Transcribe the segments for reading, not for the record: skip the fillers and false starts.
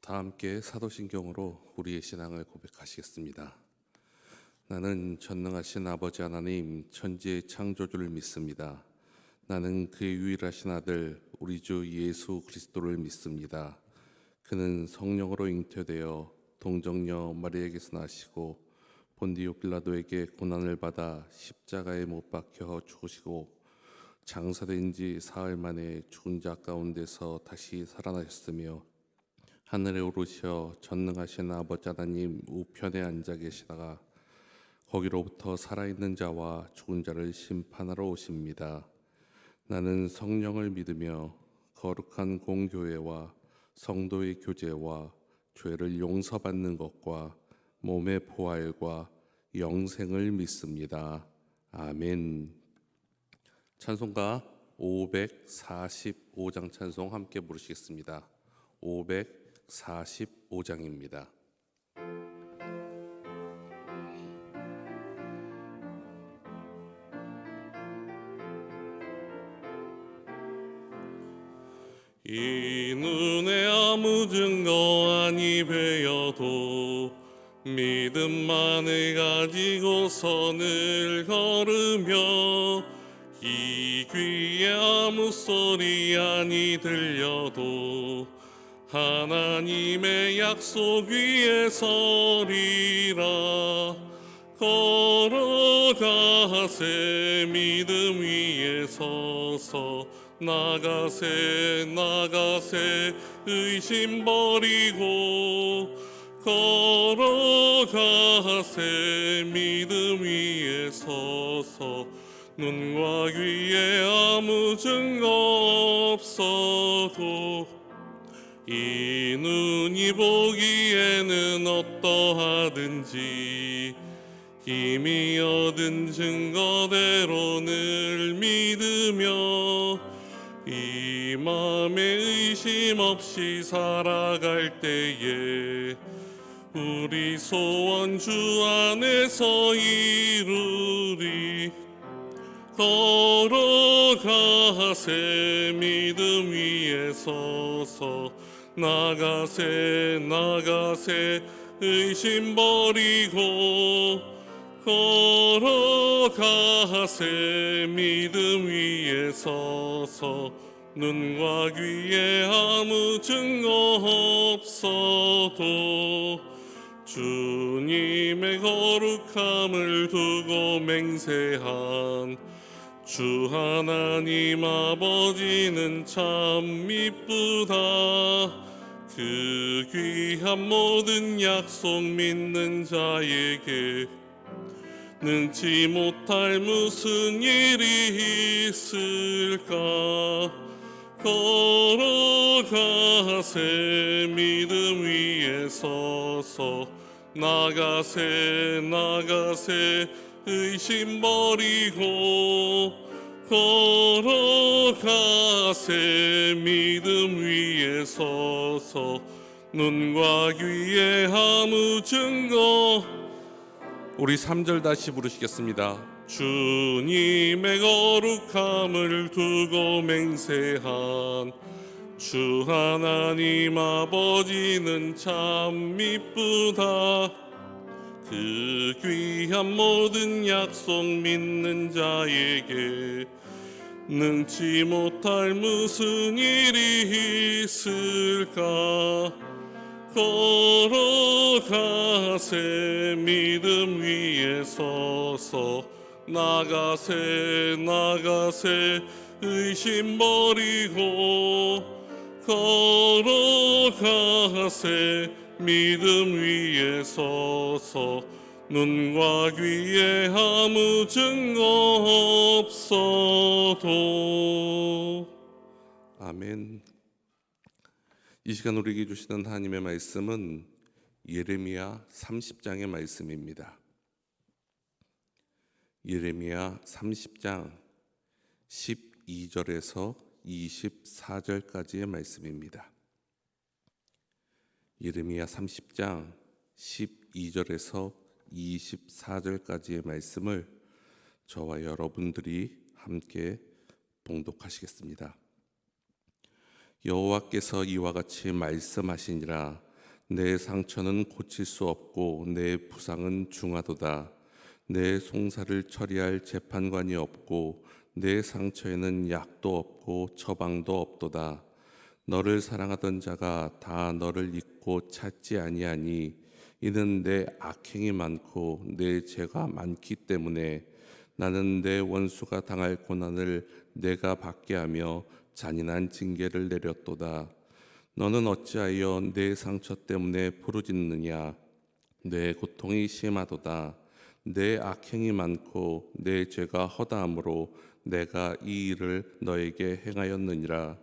다 함께 사도신경으로 우리의 신앙을 고백하시겠습니다. 나는 전능하신 아버지 하나님 천지의 창조주를 믿습니다. 나는 그의 유일하신 아들 우리 주 예수 그리스도를 믿습니다. 그는 성령으로 잉태되어 동정녀 마리아에게서 나시고 본디오 빌라도에게 고난을 받아 십자가에 못 박혀 죽으시고 장사된 지 사흘 만에 죽은 자 가운데서 다시 살아나셨으며 하늘에 오르셔 전능하신 아버지 하나님 우편에 앉아 계시다가 거기로부터 살아있는 자와 죽은 자를 심판하러 오십니다. 나는 성령을 믿으며 거룩한 공교회와 성도의 교제와 죄를 용서받는 것과 몸의 부활과 영생을 믿습니다. 아멘. 찬송가 545장 찬송 함께 부르시겠습니다. 545장입니다. 이 눈에 아무 증거 아니 배여도 믿음만을 가지고 선을 걸으며 이 귀에 아무 소리 아니 들려도 하나님의 약속 위에 서리라. 걸어가세 믿음 위에 서서 나가세 의심 버리고 걸어가세 믿음 위에 서서 눈과 귀에 아무 증거 없어도 이 눈이 보기에는 어떠하든지 이미 얻은 증거대로 늘 믿으며 이 맘에 의심 없이 살아갈 때에 우리 소원 주 안에서 이루리. 걸어가세 믿음 위에 서서 나가세 의심 버리고 걸어가세 믿음 위에 서서 눈과 귀에 아무 증거 없어도 주님의 거룩함을 두고 맹세한 주 하나님 아버지는 참 미쁘다. 그 귀한 모든 약속 믿는 자에게 능치 못할 무슨 일이 있을까. 걸어가세 믿음 위에 서서 나가세 의심 버리고 걸어가세 믿음 위에 서서 눈과 귀에 아무 증거. 우리 3절 다시 부르시겠습니다. 주님의 거룩함을 두고 맹세한 주 하나님 아버지는 참 미쁘다. 그 귀한 모든 약속 믿는 자에게 능치 못할 무슨 일이 있을까. 걸어가세 믿음 위에 서서 나가세 의심 버리고 걸어가세 믿음 위에 서서 눈과 귀에 아무 증거 없어도. 아멘. 이 시간 우리에게 주시는 하나님의 말씀은 예레미야 30장의 말씀입니다. 예레미야 30장 12절에서 24절까지의 말씀입니다. 예레미야 30장 12절에서 24절까지의 말씀을 저와 여러분들이 함께 봉독하시겠습니다. 여호와께서 이와 같이 말씀하시니라. 내 상처는 고칠 수 없고 내 부상은 중하도다. 내 송사를 처리할 재판관이 없고 내 상처에는 약도 없고 처방도 없도다. 너를 사랑하던 자가 다 너를 잊고 찾지 아니하니 이는 내 악행이 많고 내 죄가 많기 때문에 나는 내 원수가 당할 고난을 내가 받게 하며 잔인한 징계를 내렸도다. 너는 어찌하여 내 상처 때문에 부르짖느냐? 내 고통이 심하도다. 내 악행이 많고 내 죄가 허다함으로 내가 이 일을 너에게 행하였느니라.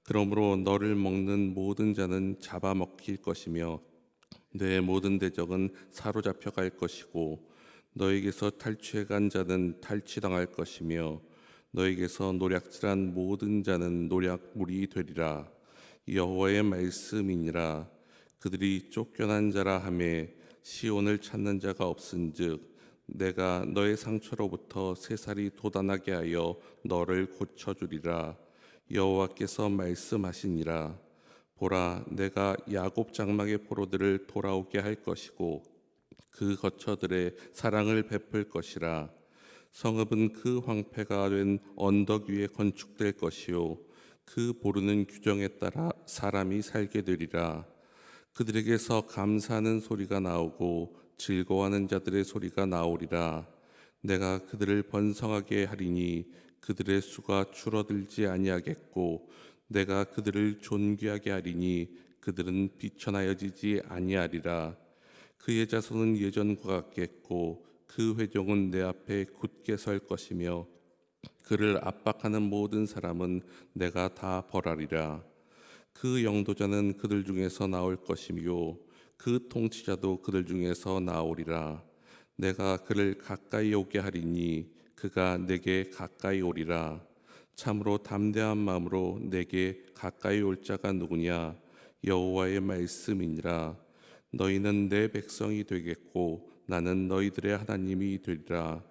그러므로 너를 먹는 모든 자는 잡아먹힐 것이며 내 모든 대적은 사로잡혀 갈 것이고 너에게서 탈취해 간 자는 탈취당할 것이며 너에게서 노략질한 모든 자는 노략물이 되리라. 여호와의 말씀이니라. 그들이 쫓겨난 자라 하매 시온을 찾는 자가 없은즉 내가 너의 상처로부터 새살이 돋아나게 하여 너를 고쳐주리라. 여호와께서 말씀하시니라. 보라, 내가 야곱 장막의 포로들을 돌아오게 할 것이고 그 거처들의 사랑을 베풀 것이라. 성읍은 그 황폐가 된 언덕 위에 건축될 것이요 그 모르는 규정에 따라 사람이 살게 되리라. 그들에게서 감사하는 소리가 나오고 즐거워하는 자들의 소리가 나오리라. 내가 그들을 번성하게 하리니 그들의 수가 줄어들지 아니하겠고 내가 그들을 존귀하게 하리니 그들은 비천하여지지 아니하리라. 그의 자손은 예전과 같겠고 그 회종은 내 앞에 굳게 설 것이며 그를 압박하는 모든 사람은 내가 다 벌하리라. 그 영도자는 그들 중에서 나올 것이며 그 통치자도 그들 중에서 나오리라. 내가 그를 가까이 오게 하리니 그가 내게 가까이 오리라. 참으로 담대한 마음으로 내게 가까이 올 자가 누구냐? 여호와의 말씀이니라. 너희는 내 백성이 되겠고 나는 너희들의 하나님이 되리라.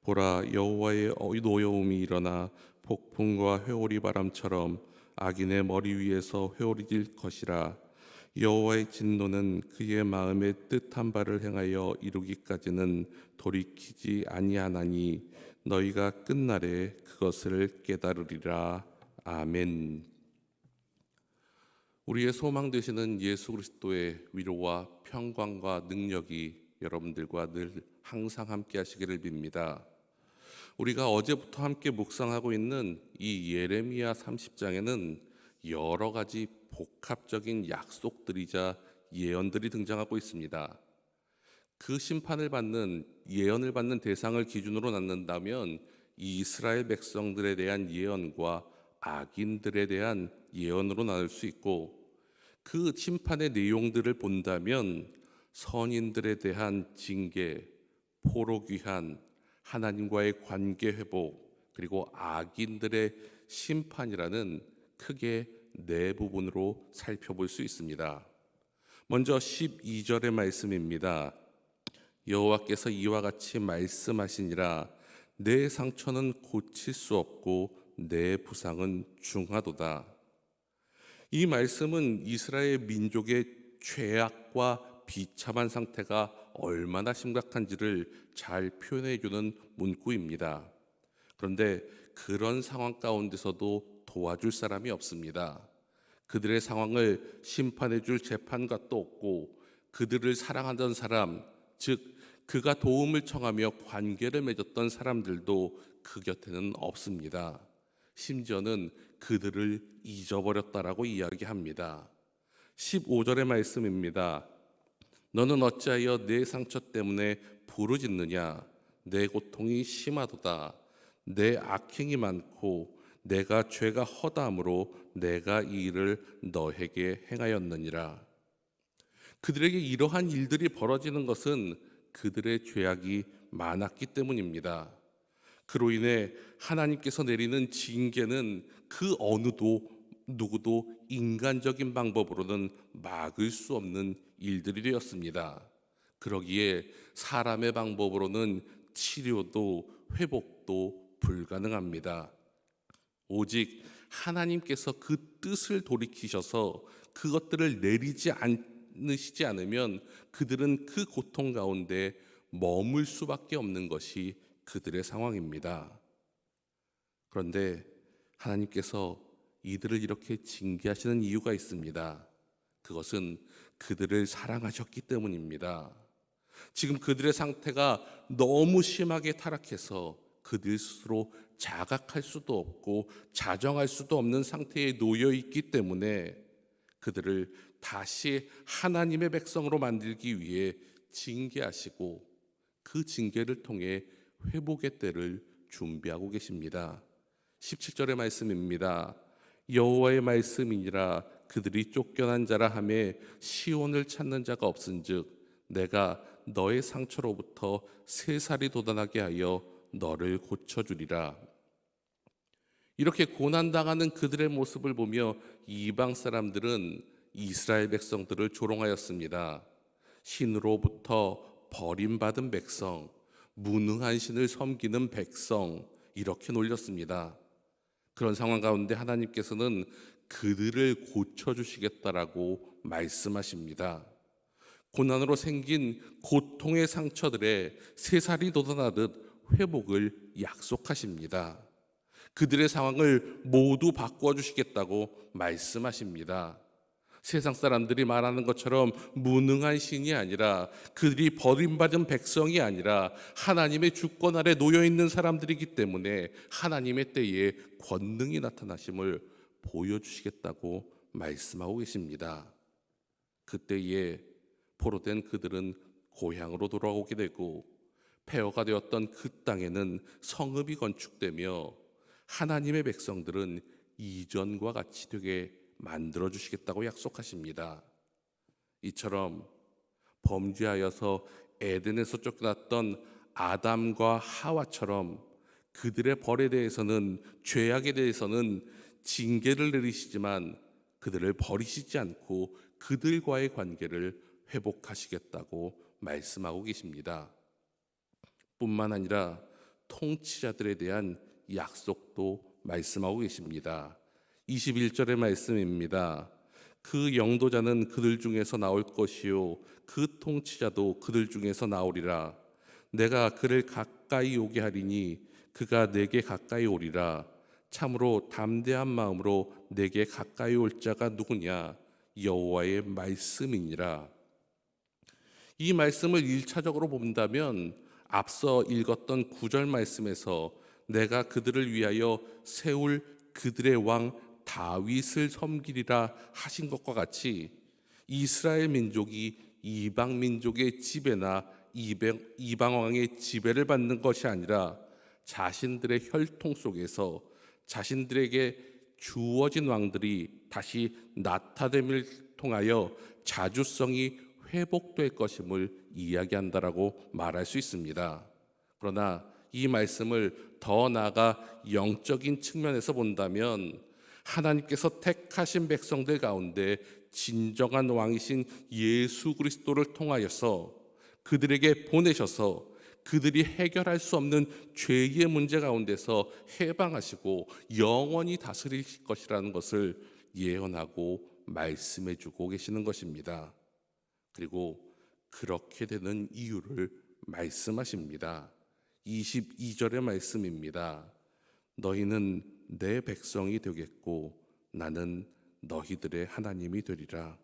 보라, 여호와의 노여움이 일어나 폭풍과 회오리 바람처럼 악인의 머리 위에서 회오리질 것이라. 여호와의 진노는 그의 마음에 뜻한 바를 행하여 이루기까지는 돌이키지 아니하나니 너희가 끝날에 그것을 깨달으리라. 아멘. 우리의 소망 되시는 예수 그리스도의 위로와 평강과 능력이 여러분들과 늘 항상 함께 하시기를 빕니다. 우리가 어제부터 함께 묵상하고 있는 이 예레미야 30장에는 여러 가지 복합적인 약속들이자 예언들이 등장하고 있습니다. 그 심판을 받는 예언을 받는 대상을 기준으로 낳는다면 이스라엘 백성들에 대한 예언과 악인들에 대한 예언으로 나눌 수 있고 그 심판의 내용들을 본다면 선인들에 대한 징계, 포로 귀환, 하나님과의 관계 회복, 그리고 악인들의 심판이라는 크게 네 부분으로 살펴볼 수 있습니다. 먼저 12절의 말씀입니다. 여호와께서 이와 같이 말씀하시니라. 내 상처는 고칠 수 없고 내 부상은 중하도다. 이 말씀은 이스라엘 민족의 죄악과 비참한 상태가 얼마나 심각한지를 잘 표현해주는 문구입니다. 그런데 그런 상황 가운데서도 도와줄 사람이 없습니다. 그들의 상황을 심판해줄 재판관도 없고 그들을 사랑하던 사람, 즉 그가 도움을 청하며 관계를 맺었던 사람들도 그 곁에는 없습니다. 심지어는 그들을 잊어버렸다라고 이야기합니다. 15절의 말씀입니다. 너는 어찌하여 내 상처 때문에 부르짖느냐? 내 고통이 심하도다. 내 악행이 많고 내가 죄가 허다함으로 내가 이 일을 너에게 행하였느니라. 그들에게 이러한 일들이 벌어지는 것은 그들의 죄악이 많았기 때문입니다. 그로 인해 하나님께서 내리는 징계는 그 누구도 인간적인 방법으로는 막을 수 없는 일들이 되었습니다. 그러기에 사람의 방법으로는 치료도 회복도 불가능합니다. 오직 하나님께서 그 뜻을 돌이키셔서 그것들을 내리지 않으시지 않으면 그들은 그 고통 가운데 머물 수밖에 없는 것이 그들의 상황입니다. 그런데 하나님께서 이들을 이렇게 징계하시는 이유가 있습니다. 그것은 그들을 사랑하셨기 때문입니다. 지금 그들의 상태가 너무 심하게 타락해서 그들 스스로 자각할 수도 없고 자정할 수도 없는 상태에 놓여 있기 때문에 그들을 다시 하나님의 백성으로 만들기 위해 징계하시고 그 징계를 통해 회복의 때를 준비하고 계십니다. 17절의 말씀입니다. 여호와의 말씀이니라 그들이 쫓겨난 자라 하매 시온을 찾는 자가 없은즉 내가 너의 상처로부터 새살이 돋아나게 하여 너를 고쳐주리라. 이렇게 고난당하는 그들의 모습을 보며 이방 사람들은 이스라엘 백성들을 조롱하였습니다. 신으로부터 버림받은 백성, 무능한 신을 섬기는 백성, 이렇게 놀렸습니다. 그런 상황 가운데 하나님께서는 그들을 고쳐주시겠다라고 말씀하십니다. 고난으로 생긴 고통의 상처들에 새살이 돋아나듯 회복을 약속하십니다. 그들의 상황을 모두 바꿔주시겠다고 말씀하십니다. 세상 사람들이 말하는 것처럼 무능한 신이 아니라 그들이 버림받은 백성이 아니라 하나님의 주권 아래 놓여있는 사람들이기 때문에 하나님의 때에 권능이 나타나심을 보여주시겠다고 말씀하고 계십니다. 그때에 포로된 그들은 고향으로 돌아오게 되고 폐허가 되었던 그 땅에는 성읍이 건축되며 하나님의 백성들은 이전과 같이 되게 만들어 주시겠다고 약속하십니다. 이처럼 범죄하여서 에덴에서 쫓겨났던 아담과 하와처럼 그들의 벌에 대해서는 죄악에 대해서는 징계를 내리시지만 그들을 버리시지 않고 그들과의 관계를 회복하시겠다고 말씀하고 계십니다. 뿐만 아니라 통치자들에 대한 약속도 말씀하고 계십니다. 21절의 말씀입니다. 그 영도자는 그들 중에서 나올 것이요 그 통치자도 그들 중에서 나오리라. 내가 그를 가까이 오게 하리니 그가 내게 가까이 오리라. 참으로 담대한 마음으로 내게 가까이 올 자가 누구냐? 여호와의 말씀이니라. 이 말씀을 1차적으로 본다면 앞서 읽었던 9절 말씀에서 내가 그들을 위하여 세울 그들의 왕 다윗을 섬기리라 하신 것과 같이 이스라엘 민족이 이방 민족의 지배나 이방 왕의 지배를 받는 것이 아니라 자신들의 혈통 속에서 자신들에게 주어진 왕들이 다시 나타됨을 통하여 자주성이 회복될 것임을 이야기한다라고 말할 수 있습니다. 그러나 이 말씀을 더 나아가 영적인 측면에서 본다면 하나님께서 택하신 백성들 가운데 진정한 왕이신 예수 그리스도를 통하여서 그들에게 보내셔서 그들이 해결할 수 없는 죄의 문제 가운데서 해방하시고 영원히 다스리실 것이라는 것을 예언하고 말씀해 주고 계시는 것입니다. 그리고 그렇게 되는 이유를 말씀하십니다. 22절의 말씀입니다. 너희는 내 백성이 되겠고 나는 너희들의 하나님이 되리라.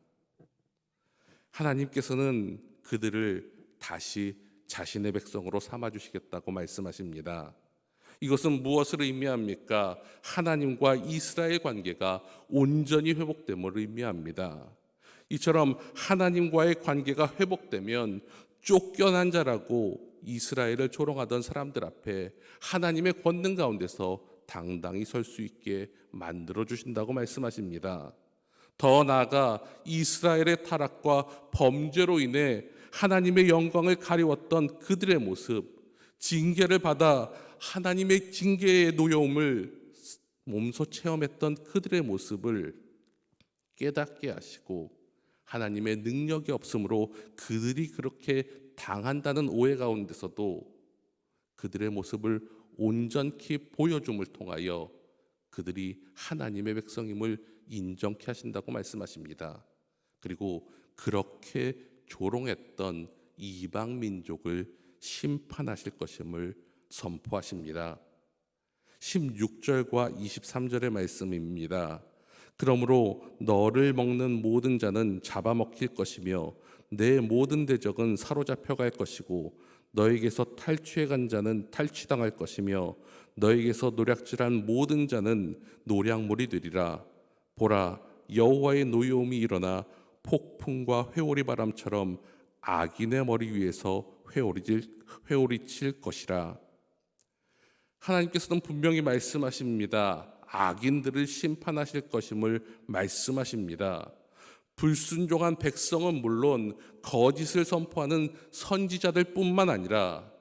하나님께서는 그들을 다시 자신의 백성으로 삼아주시겠다고 말씀하십니다. 이것은 무엇을 의미합니까? 하나님과 이스라엘 관계가 온전히 회복됨을 의미합니다. 이처럼 하나님과의 관계가 회복되면 쫓겨난 자라고 이스라엘을 조롱하던 사람들 앞에 하나님의 권능 가운데서 당당히 설 수 있게 만들어 주신다고 말씀하십니다. 더 나아가 이스라엘의 타락과 범죄로 인해 하나님의 영광을 가리웠던 그들의 모습, 징계를 받아 하나님의 징계의 노여움을 몸소 체험했던 그들의 모습을 깨닫게 하시고 하나님의 능력이 없으므로 그들이 그렇게 당한다는 오해 가운데서도 그들의 모습을 온전히 보여줌을 통하여 그들이 하나님의 백성임을 인정케 하신다고 말씀하십니다. 그리고 그렇게 조롱했던 이방 민족을 심판하실 것임을 선포하십니다. 16절과 23절의 말씀입니다. 그러므로 너를 먹는 모든 자는 잡아먹힐 것이며 내 모든 대적은 사로잡혀 갈 것이고 너에게서 탈취해 간 자는 탈취당할 것이며 너에게서 노략질한 모든 자는 노략물이 되리라. 보라, 여호와의 노여움이 일어나 폭풍과 회오리 바람처럼 악인의 머리 위에서 회오리칠 것이라. 하나님께서는 분명히 말씀하십니다. 악인들을 심판하실 것임을 말씀하십니다. 불순종한 백성은 물론 거짓을 선포하는 선지자들 뿐만 아니라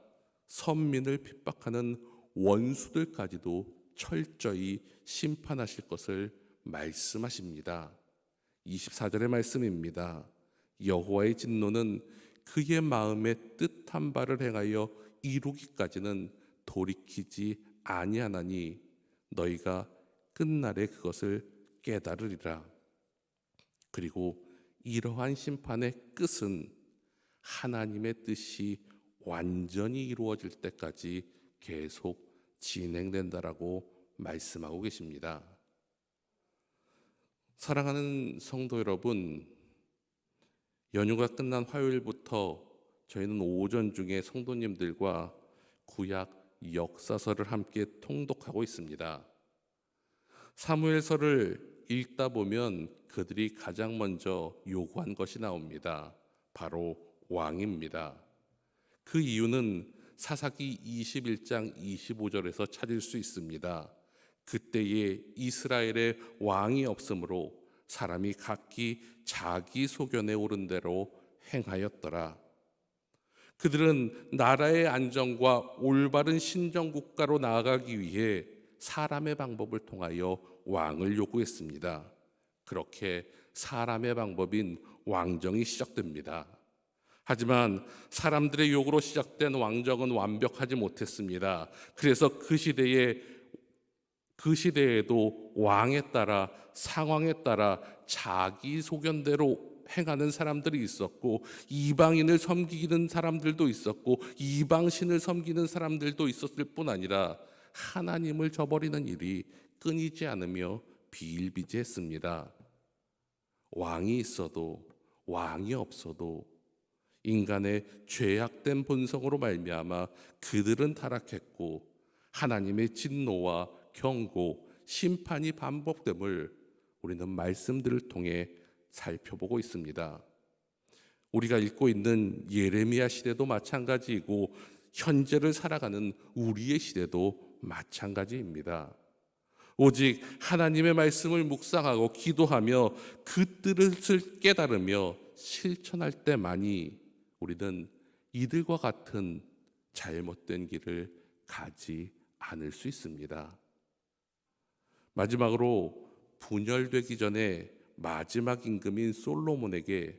선민을 핍박하는 원수들까지도 철저히 심판하실 것을 말씀하십니다. 24절의 말씀입니다. 여호와의 진노는 그의 마음에 뜻한 바를 행하여 이루기까지는 돌이키지 아니하나니 너희가 끝날에 그것을 깨달으리라. 그리고 이러한 심판의 끝은 하나님의 뜻이 완전히 이루어질 때까지 계속 진행된다라고 말씀하고 계십니다. 사랑하는 성도 여러분, 연휴가 끝난 화요일부터 저희는 오전 중에 성도님들과 구약 역사서를 함께 통독하고 있습니다. 사무엘서를 읽다 보면 그들이 가장 먼저 요구한 것이 나옵니다. 바로 왕입니다. 그 이유는 사사기 21장 25절에서 찾을 수 있습니다. 그때에 이스라엘의 왕이 없으므로 사람이 각기 자기 소견에 오른 대로 행하였더라. 그들은 나라의 안정과 올바른 신정국가로 나아가기 위해 사람의 방법을 통하여 왕을 요구했습니다. 그렇게 사람의 방법인 왕정이 시작됩니다. 하지만 사람들의 요구로 시작된 왕정은 완벽하지 못했습니다. 그래서 그 시대에도 왕에 따라 상황에 따라 자기 소견대로 행하는 사람들이 있었고 이방인을 섬기는 사람들도 있었고 이방신을 섬기는 사람들도 있었을 뿐 아니라 하나님을 저버리는 일이 끊이지 않으며 비일비재했습니다. 왕이 있어도 왕이 없어도 인간의 죄악된 본성으로 말미암아 그들은 타락했고 하나님의 진노와 경고, 심판이 반복됨을 우리는 말씀들을 통해 살펴보고 있습니다. 우리가 읽고 있는 예레미야 시대도 마찬가지이고 현재를 살아가는 우리의 시대도 마찬가지입니다. 오직 하나님의 말씀을 묵상하고 기도하며 그 뜻을 깨달으며 실천할 때만이 우리는 이들과 같은 잘못된 길을 가지 않을 수 있습니다. 마지막으로 분열되기 전에 마지막 임금인 솔로몬에게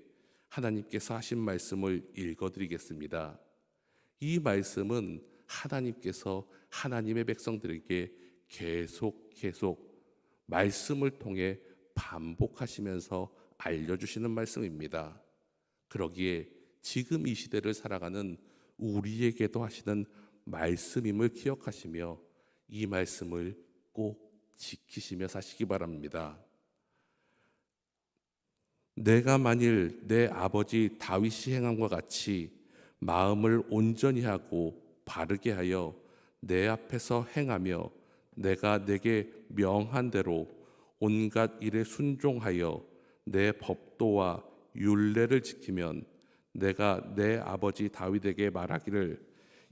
하나님께서 하신 말씀을 읽어드리겠습니다. 이 말씀은 하나님께서 하나님의 백성들에게 계속 말씀을 통해 반복하시면서 알려주시는 말씀입니다. 그러기에 지금 이 시대를 살아가는 우리에게도 하시는 말씀임을 기억하시며 이 말씀을 꼭 지키시며 사시기 바랍니다. 내가 만일 내 아버지 다윗이 행함과 같이 마음을 온전히 하고 바르게 하여 내 앞에서 행하며 내가 내게 명한 대로 온갖 일에 순종하여 내 법도와 율례를 지키면 내가 내 아버지 다윗에게 말하기를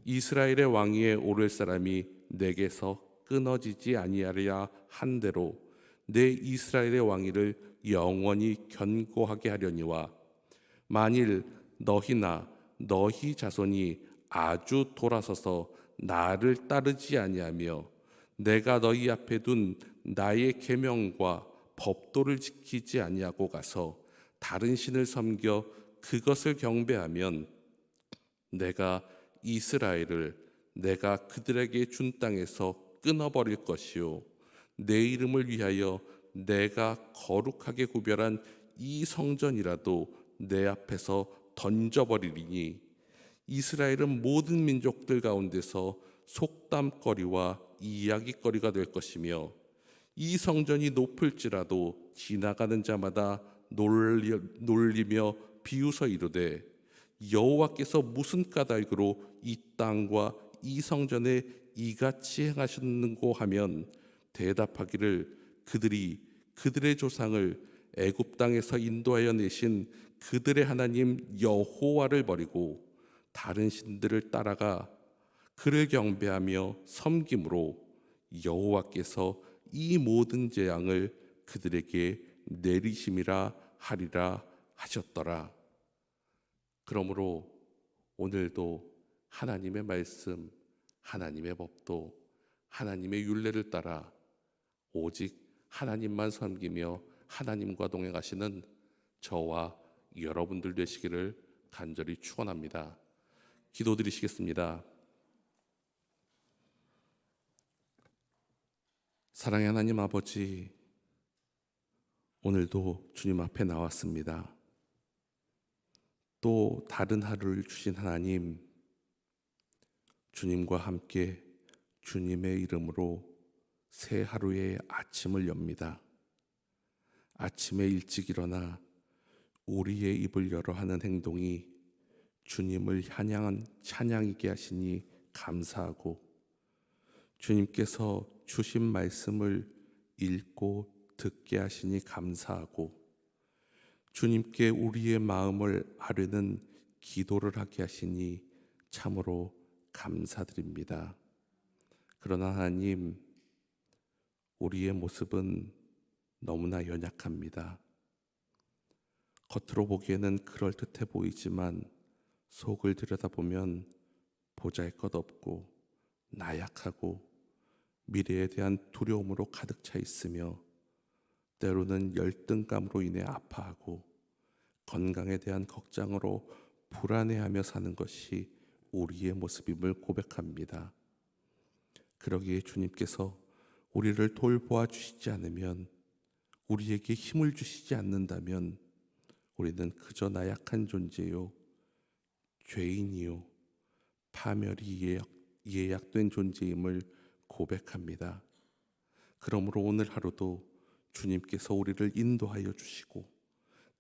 이스라엘의 왕위에 오를 사람이 내게서 끊어지지 아니하리라 한 대로 내 이스라엘의 왕위를 영원히 견고하게 하려니와 만일 너희나 너희 자손이 아주 돌아서서 나를 따르지 아니하며 내가 너희 앞에 둔 나의 계명과 법도를 지키지 아니하고 가서 다른 신을 섬겨 그것을 경배하면 내가 이스라엘을 내가 그들에게 준 땅에서 끊어버릴 것이요 내 이름을 위하여 내가 거룩하게 구별한 이 성전이라도 내 앞에서 던져버리리니 이스라엘은 모든 민족들 가운데서 속담거리와 이야기거리가 될 것이며 이 성전이 높을지라도 지나가는 자마다 놀리며 비웃어 이르되 여호와께서 무슨 까닭으로 이 땅과 이 성전에 이같이 행하셨는고 하면 대답하기를 그들이 그들의 조상을 애굽 땅에서 인도하여 내신 그들의 하나님 여호와를 버리고 다른 신들을 따라가 그를 경배하며 섬김으로 여호와께서 이 모든 재앙을 그들에게 내리심이라 하리라 하셨더라. 그러므로 오늘도 하나님의 말씀, 하나님의 법도, 하나님의 율례를 따라 오직 하나님만 섬기며 하나님과 동행하시는 저와 여러분들 되시기를 간절히 축원합니다. 기도드리시겠습니다. 사랑의 하나님 아버지, 오늘도 주님 앞에 나왔습니다. 또 다른 하루를 주신 하나님, 주님과 함께 주님의 이름으로 새 하루의 아침을 엽니다. 아침에 일찍 일어나 우리의 입을 열어 하는 행동이 주님을 찬양한 찬양이게 하시니 감사하고, 주님께서 주신 말씀을 읽고 듣게 하시니 감사하고, 주님께 우리의 마음을 아뢰는 기도를 하게 하시니 참으로 감사드립니다. 그러나 하나님, 우리의 모습은 너무나 연약합니다. 겉으로 보기에는 그럴듯해 보이지만 속을 들여다보면 보잘것없고 나약하고 미래에 대한 두려움으로 가득 차 있으며 때로는 열등감으로 인해 아파하고 건강에 대한 걱정으로 불안해하며 사는 것이 우리의 모습임을 고백합니다. 그러기에 주님께서 우리를 돌보아 주시지 않으면, 우리에게 힘을 주시지 않는다면 우리는 그저 나약한 존재요, 죄인이요, 파멸이 예약된 존재임을 고백합니다. 그러므로 오늘 하루도 주님께서 우리를 인도하여 주시고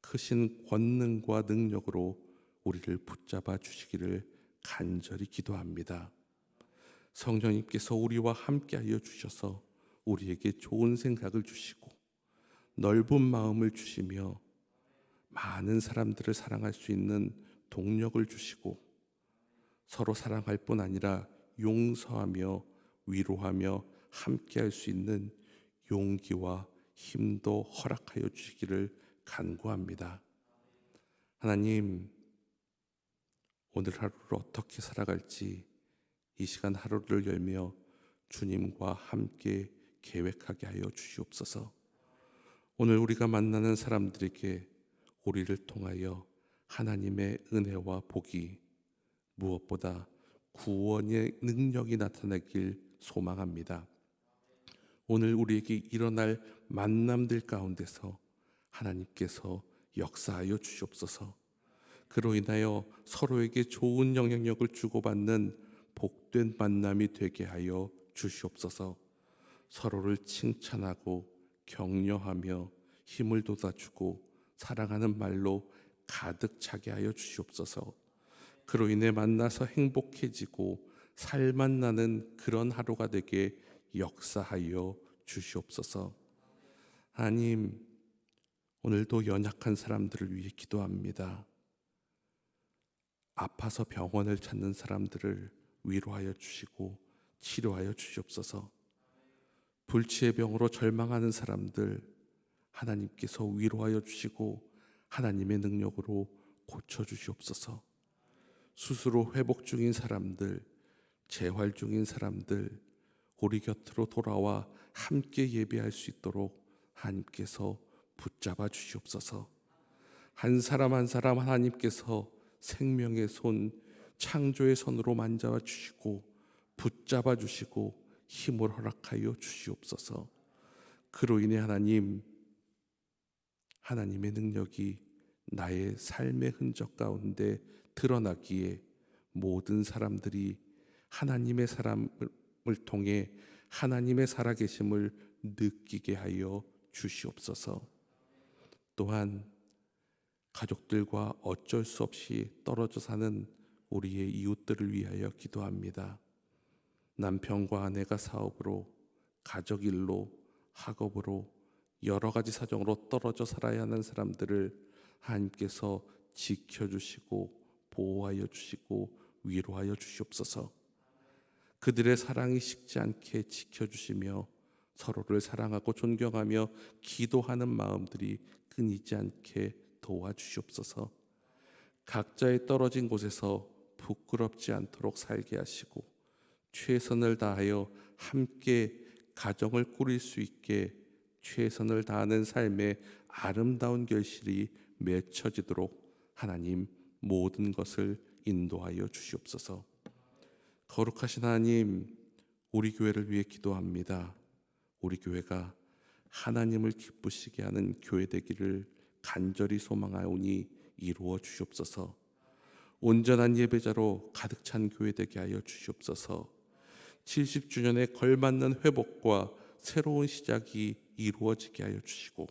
크신 권능과 능력으로 우리를 붙잡아 주시기를 간절히 기도합니다. 성령님께서 우리와 함께하여 주셔서 우리에게 좋은 생각을 주시고 넓은 마음을 주시며 많은 사람들을 사랑할 수 있는 동력을 주시고 서로 사랑할 뿐 아니라 용서하며 위로하며 함께할 수 있는 용기와 힘도 허락하여 주시기를 간구합니다. 하나님, 오늘 하루를 어떻게 살아갈지 이 시간 하루를 열며 주님과 함께 계획하게 하여 주시옵소서. 오늘 우리가 만나는 사람들에게 우리를 통하여 하나님의 은혜와 복이, 무엇보다 구원의 능력이 나타나길 소망합니다. 오늘 우리에게 일어날 만남들 가운데서 하나님께서 역사하여 주시옵소서. 그로 인하여 서로에게 좋은 영향력을 주고받는 복된 만남이 되게 하여 주시옵소서. 서로를 칭찬하고 격려하며 힘을 돋아주고 사랑하는 말로 가득 차게 하여 주시옵소서. 그로 인해 만나서 행복해지고 살만 나는 그런 하루가 되게 역사하여 주시옵소서. 하나님, 오늘도 연약한 사람들을 위해 기도합니다. 아파서 병원을 찾는 사람들을 위로하여 주시고 치료하여 주시옵소서. 불치의 병으로 절망하는 사람들 하나님께서 위로하여 주시고 하나님의 능력으로 고쳐 주시옵소서. 스스로 회복 중인 사람들, 재활 중인 사람들 우리 곁으로 돌아와 함께 예배할 수 있도록 하나님께서 붙잡아 주시옵소서. 한 사람 한 사람 하나님께서 생명의 손, 창조의 손으로 만져와 주시고 붙잡아 주시고 힘을 허락하여 주시옵소서. 그로 인해 하나님, 하나님의 능력이 나의 삶의 흔적 가운데 드러나기에 모든 사람들이 하나님의 사람을 통해 하나님의 살아계심을 느끼게 하여 주시옵소서. 또한 가족들과 어쩔 수 없이 떨어져 사는 우리의 이웃들을 위하여 기도합니다. 남편과 아내가 사업으로, 가족 일로, 학업으로 여러 가지 사정으로 떨어져 살아야 하는 사람들을 하나님께서 지켜주시고 보호하여 주시고 위로하여 주시옵소서. 그들의 사랑이 식지 않게 지켜주시며 서로를 사랑하고 존경하며 기도하는 마음들이 끊이지 않게 도와주시옵소서. 각자의 떨어진 곳에서 부끄럽지 않도록 살게 하시고 최선을 다하여 함께 가정을 꾸릴 수 있게 최선을 다하는 삶의 아름다운 결실이 맺혀지도록 하나님 모든 것을 인도하여 주시옵소서. 거룩하신 하나님, 우리 교회를 위해 기도합니다. 우리 교회가 하나님을 기쁘시게 하는 교회 되기를 간절히 소망하오니 이루어 주시옵소서. 온전한 예배자로 가득 찬 교회 되게 하여 주시옵소서. 70주년에 걸맞는 회복과 새로운 시작이 이루어지게 하여 주시고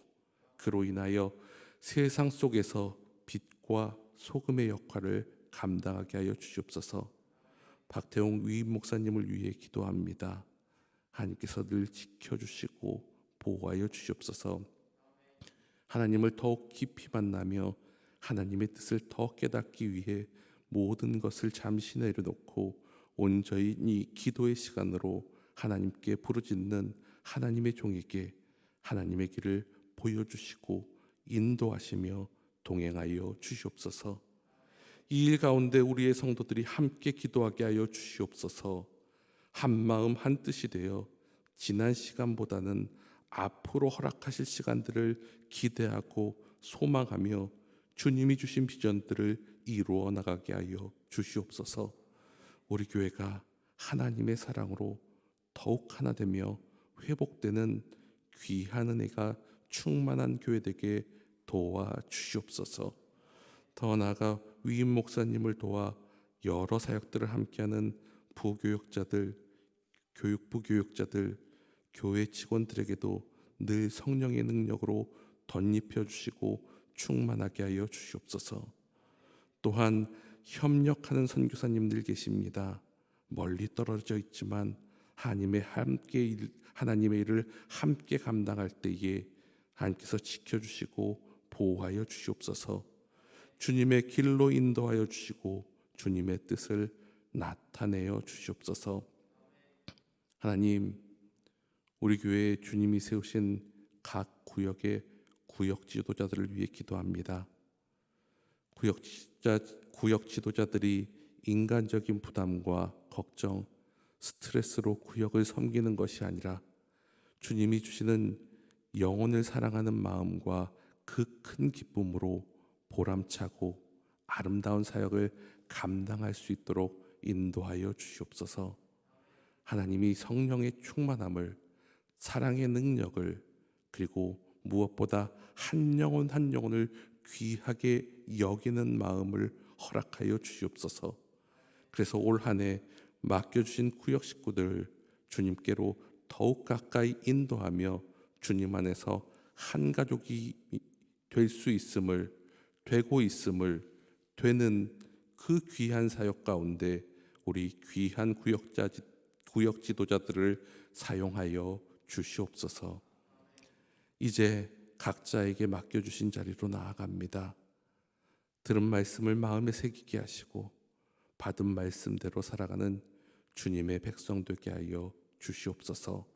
그로 인하여 세상 속에서 빛과 소금의 역할을 감당하게 하여 주시옵소서. 박태홍 위임 목사님을 위해 기도합니다. 하나님께서 늘 지켜주시고 보호하여 주시옵소서. 하나님을 더욱 깊이 만나며 하나님의 뜻을 더 깨닫기 위해 모든 것을 잠시 내려놓고 온전히 기도의 시간으로 하나님께 부르짖는 하나님의 종에게 하나님의 길을 보여주시고 인도하시며 동행하여 주시옵소서. 이 일 가운데 우리의 성도들이 함께 기도하게 하여 주시옵소서. 한마음 한뜻이 되어 지난 시간보다는 앞으로 허락하실 시간들을 기대하고 소망하며 주님이 주신 비전들을 이루어 나가게 하여 주시옵소서. 우리 교회가 하나님의 사랑으로 더욱 하나 되며 회복되는 귀한 은혜가 충만한 교회 되게 도와 주시옵소서. 더 나아가 위임 목사님을 도와 여러 사역들을 함께하는 부교역자들, 교육부 교역자들, 교회 직원들에게도 늘 성령의 능력으로 덧입혀 주시고 충만하게 하여 주시옵소서. 또한 협력하는 선교사님들 계십니다. 멀리 떨어져 있지만 하나님의 일을 함께 감당할 때에 하나님께서 지켜주시고 보호하여 주시옵소서. 주님의 길로 인도하여 주시고 주님의 뜻을 나타내어 주시옵소서. 하나님, 우리 교회에 주님이 세우신 각 구역의 구역 지도자들을 위해 기도합니다. 구역 지도자들이 인간적인 부담과 걱정, 스트레스로 구역을 섬기는 것이 아니라 주님이 주시는 영혼을 사랑하는 마음과 그 큰 기쁨으로 보람차고 아름다운 사역을 감당할 수 있도록 인도하여 주시옵소서. 하나님이 성령의 충만함을, 사랑의 능력을, 그리고 무엇보다 한 영혼 한 영혼을 귀하게 여기는 마음을 허락하여 주시옵소서. 그래서 올 한 해 맡겨주신 구역 식구들 주님께로 더욱 가까이 인도하며 주님 안에서 한 가족이 될 수 있음을, 되고 있음을, 되는 그 귀한 사역 가운데 우리 귀한 구역 지도자들을 사용하여 주시옵소서. 이제 각자에게 맡겨주신 자리로 나아갑니다. 들은 말씀을 마음에 새기게 하시고 받은 말씀대로 살아가는 주님의 백성 되게 하여 주시옵소서.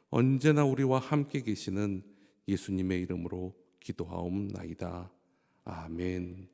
언제나 우리와 함께 계시는 예수님의 이름으로 기도하옵나이다. 아멘.